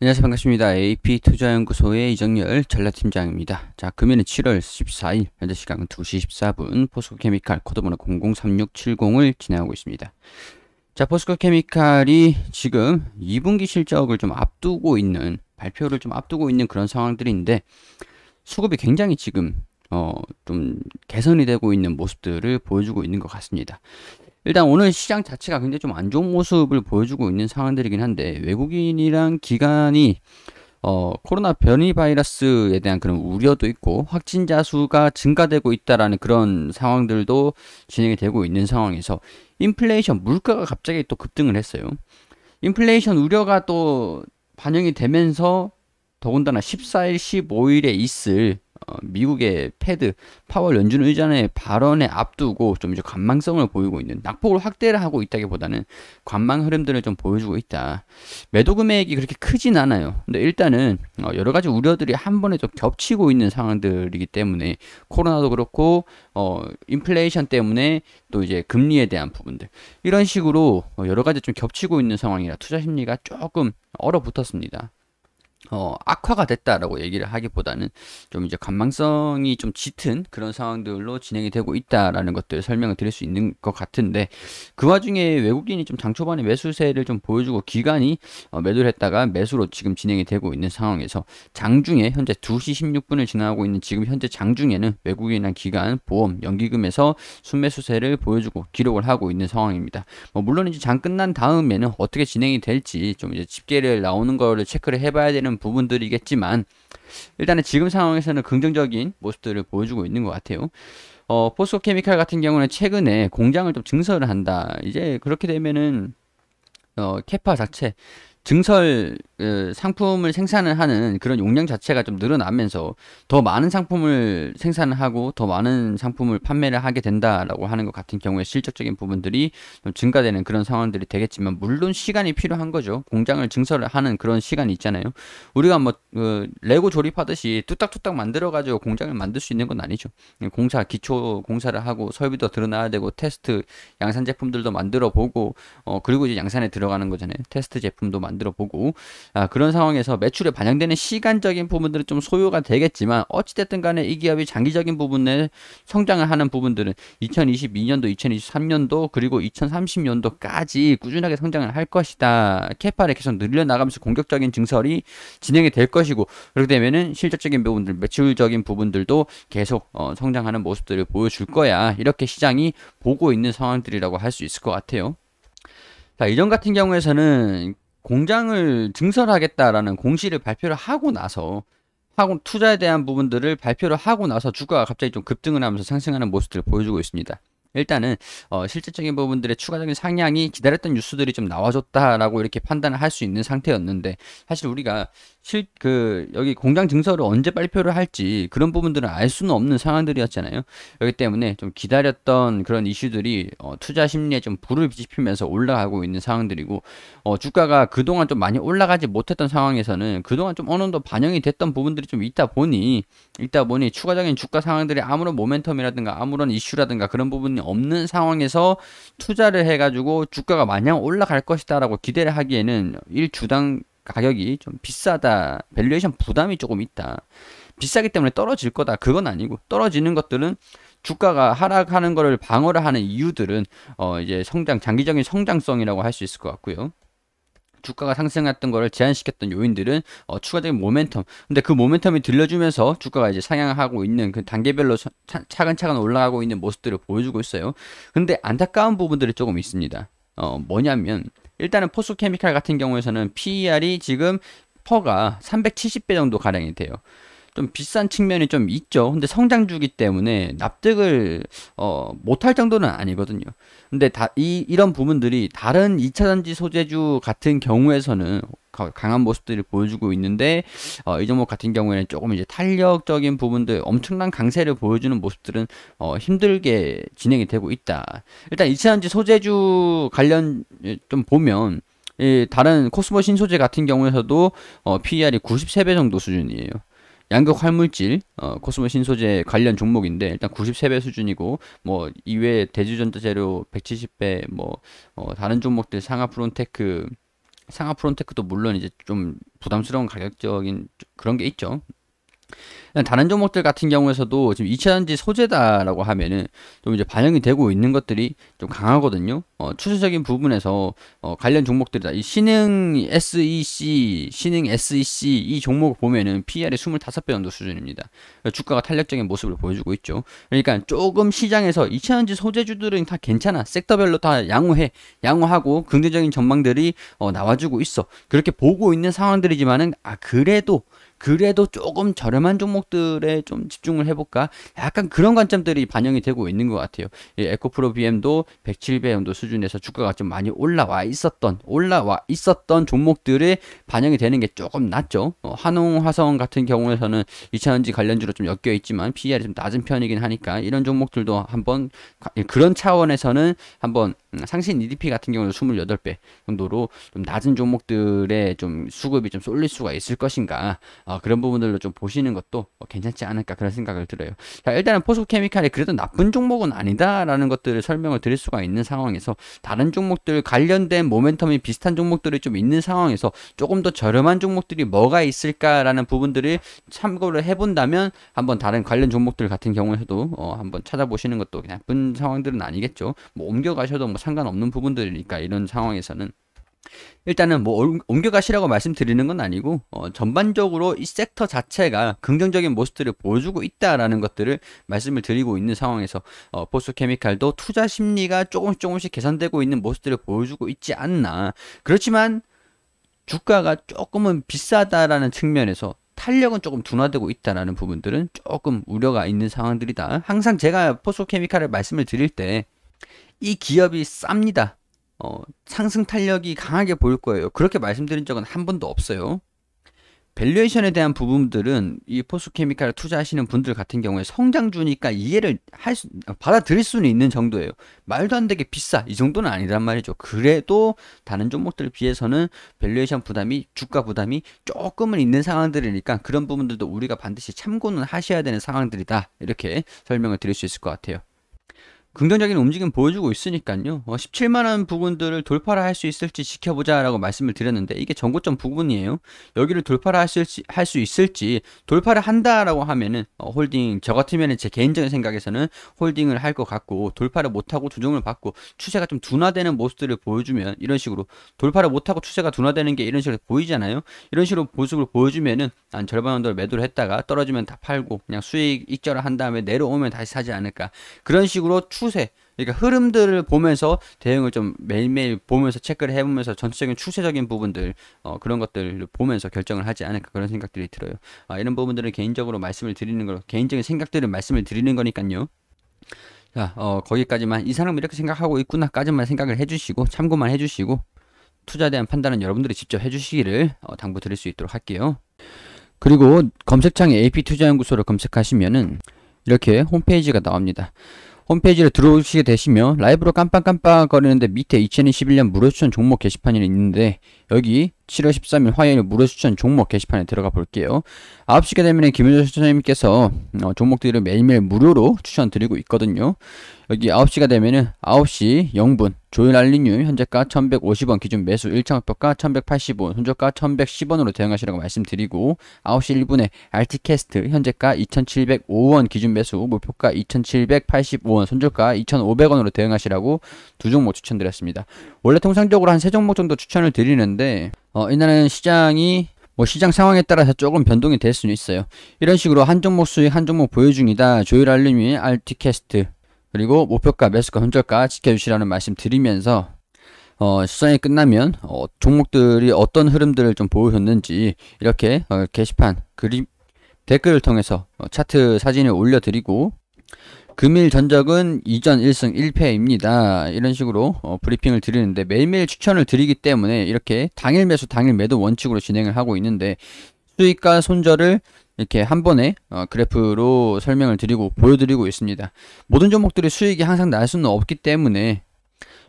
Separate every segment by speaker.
Speaker 1: 안녕하세요. 반갑습니다. AP투자연구소의 이정열 전략팀장입니다. 자, 금일은 7월 14일, 현재 시각은 2시 14분, 포스코케미칼 코드번호 003670을 진행하고 있습니다. 자, 포스코케미칼이 지금 2분기 실적을 좀 앞두고 있는, 발표를 좀 앞두고 있는 그런 상황들인데, 수급이 굉장히 지금, 좀 개선이 되고 있는 모습들을 보여주고 있는 것 같습니다. 일단 오늘 시장 자체가 굉장히 좀 안 좋은 모습을 보여주고 있는 상황들이긴 한데, 외국인이랑 기관이 코로나 변이 바이러스에 대한 그런 우려도 있고 확진자 수가 증가되고 있다라는 그런 상황들도 진행이 되고 있는 상황에서 인플레이션 물가가 갑자기 또 급등을 했어요. 인플레이션 우려가 또 반영이 되면서 더군다나 14일, 15일에 있을 미국의 패드 파월 연준 의장의 발언에 앞두고 좀 이제 관망성을 보이고 있는, 낙폭을 확대를 하고 있다기보다는 관망 흐름들을 좀 보여주고 있다. 매도 금액이 그렇게 크진 않아요. 근데 일단은 여러 가지 우려들이 한 번에 좀 겹치고 있는 상황들이기 때문에, 코로나도 그렇고 인플레이션 때문에 또 이제 금리에 대한 부분들, 이런 식으로 여러 가지 좀 겹치고 있는 상황이라 투자 심리가 조금 얼어붙었습니다. 악화가 됐다라고 얘기를 하기보다는 좀 이제 관망성이 좀 짙은 그런 상황들로 진행이 되고 있다라는 것들 설명을 드릴 수 있는 것 같은데, 그 와중에 외국인이 좀 장 초반에 매수세를 좀 보여주고 기관이 매도를 했다가 매수로 지금 진행이 되고 있는 상황에서, 장중에 현재 2시 16분을 지나고 있는 지금 현재 장중에는 외국인이나 기관, 보험, 연기금에서 순매수세를 보여주고 기록을 하고 있는 상황입니다. 물론 이제 장 끝난 다음에는 어떻게 진행이 될지 좀 이제 집계를 나오는 거를 체크를 해봐야 되는 부분들이겠지만, 일단은 지금 상황에서는 긍정적인 모습들을 보여주고 있는 것 같아요. 포스코케미칼 같은 경우는 최근에 공장을 좀 증설을 한다. 이제 그렇게 되면은 캐파 자체 증설 상품을 생산을 하는 그런 용량 자체가 좀 늘어나면서 더 많은 상품을 생산을 하고 더 많은 상품을 판매를 하게 된다라고 하는 것 같은 경우에 실적적인 부분들이 좀 증가되는 그런 상황들이 되겠지만, 물론 시간이 필요한 거죠. 공장을 증설을 하는 그런 시간이 있잖아요. 우리가 뭐 레고 조립하듯이 뚝딱뚝딱 만들어 가지고 공장을 만들 수 있는 건 아니죠. 공사 기초 공사를 하고 설비도 드러나야 되고 테스트 양산 제품들도 만들어 보고 그리고 이제 양산에 들어가는 거잖아요. 테스트 제품도 만들어 보고, 그런 상황에서 매출에 반영되는 시간적인 부분들은 좀 소요가 되겠지만, 어찌됐든 간에 이 기업이 장기적인 부분에 성장을 하는 부분들은 2022년도, 2023년도 그리고 2030년도까지 꾸준하게 성장을 할 것이다. 캐파를 계속 늘려나가면서 공격적인 증설이 진행이 될 것이고, 그렇게 되면은 실질적인 부분들, 매출적인 부분들도 계속 성장하는 모습들을 보여줄 거야. 이렇게 시장이 보고 있는 상황들이라고 할 수 있을 것 같아요. 자, 이전 같은 경우에서는 공장을 증설하겠다라는 공시를 발표를 하고 나서, 투자에 대한 부분들을 발표를 하고 나서 주가가 갑자기 좀 급등을 하면서 상승하는 모습들을 보여주고 있습니다. 일단은 실질적인 부분들의 추가적인 상향이 기다렸던 뉴스들이 좀 나와줬다라고 이렇게 판단을 할 수 있는 상태였는데, 사실 우리가 여기 공장 증설을 언제 발표를 할지 그런 부분들은 알 수는 없는 상황들이었잖아요. 그렇기 때문에 좀 기다렸던 그런 이슈들이 투자 심리에 좀 불을 지피면서 올라가고 있는 상황들이고, 주가가 그동안 좀 많이 올라가지 못했던 상황에서는 그동안 좀 어느 정도 반영이 됐던 부분들이 좀 있다 보니 추가적인 주가 상황들이 아무런 모멘텀이라든가 아무런 이슈라든가 그런 부분이 없는 상황에서 투자를 해가지고 주가가 마냥 올라갈 것이다라고 기대를 하기에는 일주당 가격이 좀 비싸다, 밸류에이션 부담이 조금 있다, 비싸기 때문에 떨어질 거다, 그건 아니고, 떨어지는 것들은 주가가 하락하는 거를 방어를 하는 이유들은 이제 장기적인 성장성이라고 할 수 있을 것 같고요. 주가가 상승했던 거를 제한시켰던 요인들은 추가적인 모멘텀. 근데 그 모멘텀이 들려주면서 주가가 이제 상향하고 있는 그 단계별로 차근차근 올라가고 있는 모습들을 보여주고 있어요. 근데 안타까운 부분들이 조금 있습니다. 뭐냐면, 일단은 포스코케미칼 같은 경우에서는 PER이 지금 퍼가 370배 정도 가량이 돼요. 좀 비싼 측면이 좀 있죠. 근데 성장주기 때문에 납득을 못할 정도는 아니거든요. 근데 이런 부분들이 다른 2차전지 소재주 같은 경우에서는 강한 모습들을 보여주고 있는데, 이 종목 같은 경우에는 조금 이제 탄력적인 부분들, 엄청난 강세를 보여주는 모습들은 힘들게 진행이 되고 있다. 일단 2차전지 소재주 관련 좀 보면, 다른 코스모 신소재 같은 경우에서도 PER이 93배 정도 수준이에요. 양극 활물질, 코스모 신소재 관련 종목인데 일단 93배 수준이고, 뭐 이외에 대주전자 재료 170배, 뭐 다른 종목들 상하 프론테크 상하 프론테크도 물론 이제 좀 부담스러운 가격적인 그런 게 있죠. 다른 종목들 같은 경우에서도 지금 2차전지 소재다라고 하면은 좀 이제 반영이 되고 있는 것들이 좀 강하거든요. 추세적인 부분에서 관련 종목들이다. 이 신흥 SEC 이 종목을 보면은 PR이 25배 정도 수준입니다. 주가가 탄력적인 모습을 보여주고 있죠. 그러니까 조금 시장에서 2차전지 소재주들은 다 괜찮아. 섹터별로 다 양호하고 긍정적인 전망들이 나와주고 있어. 그렇게 보고 있는 상황들이지만은 그래도 조금 저렴한 종목들에 좀 집중을 해볼까? 약간 그런 관점들이 반영이 되고 있는 것 같아요. 이 에코프로 BM도 107배 정도 수준에서 주가가 좀 많이 올라와 있었던 종목들에 반영이 되는 게 조금 낮죠. 한홍화성 같은 경우에서는 2차전지 관련주로 좀 엮여 있지만 PER이 좀 낮은 편이긴 하니까 이런 종목들도 한번 그런 차원에서는 한번 상신 EDP 같은 경우는 28배 정도로 좀 낮은 종목들의 좀 수급이 좀 쏠릴 수가 있을 것인가? 그런 부분들로 좀 보시는 것도 괜찮지 않을까 그런 생각을 들어요. 자, 일단은 포스코케미칼이 그래도 나쁜 종목은 아니다라는 것들을 설명을 드릴 수가 있는 상황에서 다른 종목들 관련된 모멘텀이 비슷한 종목들이 좀 있는 상황에서 조금 더 저렴한 종목들이 뭐가 있을까라는 부분들을 참고를 해본다면 한번 다른 관련 종목들 같은 경우에도 한번 찾아보시는 것도 나쁜 상황들은 아니겠죠. 뭐 옮겨가셔도 뭐 상관없는 부분들이니까 이런 상황에서는 일단은 뭐 옮겨가시라고 말씀드리는 건 아니고 전반적으로 이 섹터 자체가 긍정적인 모습들을 보여주고 있다라는 것들을 말씀을 드리고 있는 상황에서 포스코케미칼도 투자 심리가 조금씩 개선되고 있는 모습들을 보여주고 있지 않나. 그렇지만 주가가 조금은 비싸다라는 측면에서 탄력은 조금 둔화되고 있다라는 부분들은 조금 우려가 있는 상황들이다. 항상 제가 포스코케미칼을 말씀을 드릴 때 이 기업이 쌉니다. 상승 탄력이 강하게 보일 거예요. 그렇게 말씀드린 적은 한 번도 없어요. 밸류에이션에 대한 부분들은 이 포스코케미칼을 투자하시는 분들 같은 경우에 성장주니까 받아들일 수는 있는 정도예요. 말도 안 되게 비싸 이 정도는 아니란 말이죠. 그래도 다른 종목들에 비해서는 밸류에이션 부담이 주가 부담이 조금은 있는 상황들이니까 그런 부분들도 우리가 반드시 참고는 하셔야 되는 상황들이다. 이렇게 설명을 드릴 수 있을 것 같아요. 긍정적인 움직임 보여주고 있으니까요. 17만원 부분들을 돌파를 할 수 있을지 지켜보자 라고 말씀을 드렸는데 이게 전고점 부분이에요. 여기를 돌파를 할 수 있을지 돌파를 한다라고 하면은 홀딩 저 같으면 제 개인적인 생각에서는 홀딩을 할 것 같고 돌파를 못하고 조정을 받고 추세가 좀 둔화되는 모습들을 보여주면 이런 식으로 돌파를 못하고 추세가 둔화되는 게 이런 식으로 보이잖아요. 이런 식으로 모습을 보여주면은 한 절반 정도를 매도를 했다가 떨어지면 다 팔고 그냥 수익 익절을 한 다음에 내려오면 다시 사지 않을까. 그런 식으로 추세, 그러니까 흐름들을 보면서 대응을 좀 매일매일 보면서 체크를 해보면서 전체적인 추세적인 부분들 그런 것들을 보면서 결정을 하지 않을까 그런 생각들이 들어요. 이런 부분들은 개인적으로 말씀을 드리는 거, 개인적인 생각들을 말씀을 드리는 거니까요. 자, 거기까지만 이 사람은 이렇게 생각하고 있구나까지만 생각을 해주시고 참고만 해주시고 투자에 대한 판단은 여러분들이 직접 해주시기를 당부드릴 수 있도록 할게요. 그리고 검색창에 AP투자연구소를 검색하시면은 이렇게 홈페이지가 나옵니다. 홈페이지를 들어오시게 되시면 라이브로 깜빡깜빡 거리는데 밑에 2021년 무료추천 종목 게시판이 있는데 여기 7월 13일 화요일 무료추천 종목 게시판에 들어가 볼게요. 9시가 되면 김효정 선생님께서 종목들을 매일매일 무료로 추천드리고 있거든요. 여기 9시가 되면은 9시 0분 조일 알리뉴 현재가 1150원 기준 매수 1차 목표가 1180원 손절가 1110원으로 대응하시라고 말씀드리고 9시 1분에 RT캐스트 현재가 2705원 기준 매수 목표가 2785원 손절가 2500원으로 대응하시라고 두 종목 추천드렸습니다. 원래 통상적으로 한 3종목 정도 추천을 드리는데 이날은 시장이 시장 상황에 따라서 조금 변동이 될 수는 있어요. 이런 식으로 한 종목 수익 한 종목 보유 중이다. 조일 알림이 RT캐스트 그리고 목표가 매수가 손절가 지켜주시라는 말씀 드리면서 시장이 끝나면 종목들이 어떤 흐름들을 좀 보여줬는지 이렇게 게시판 댓글을 통해서 차트 사진을 올려드리고 금일 전적은 2전 1승 1패입니다. 이런 식으로 브리핑을 드리는데 매일매일 추천을 드리기 때문에 이렇게 당일 매수 당일 매도 원칙으로 진행을 하고 있는데 수익과 손절을 이렇게 한 번에 그래프로 설명을 드리고 보여드리고 있습니다. 모든 종목들이 수익이 항상 날 수는 없기 때문에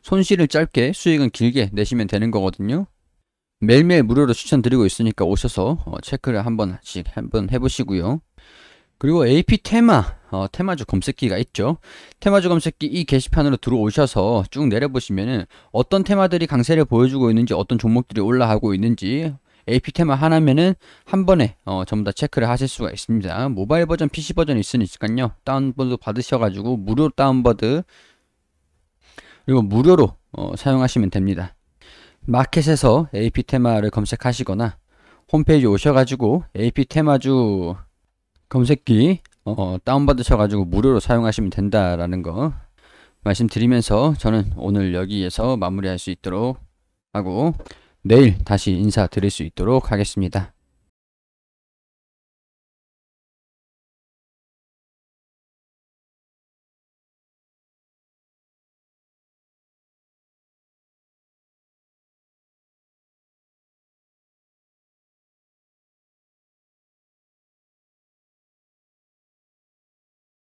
Speaker 1: 손실을 짧게 수익은 길게 내시면 되는 거거든요. 매일매일 무료로 추천드리고 있으니까 오셔서 체크를 한번 해보시고요. 그리고 AP 테마 테마주 검색기가 있죠. 테마주 검색기 이 게시판으로 들어오셔서 쭉 내려보시면은 어떤 테마들이 강세를 보여주고 있는지, 어떤 종목들이 올라가고 있는지 AP 테마 하나면은 한 번에 전부 다 체크를 하실 수가 있습니다. 모바일 버전, PC 버전 있으니까요. 다운로드 받으셔가지고 무료 다운로드 그리고 무료로 사용하시면 됩니다. 마켓에서 AP 테마를 검색하시거나 홈페이지 오셔가지고 AP 테마주 검색기 다운받으셔가지고 무료로 사용하시면 된다라는 거 말씀드리면서 저는 오늘 여기에서 마무리할 수 있도록 하고 내일 다시 인사드릴 수 있도록 하겠습니다.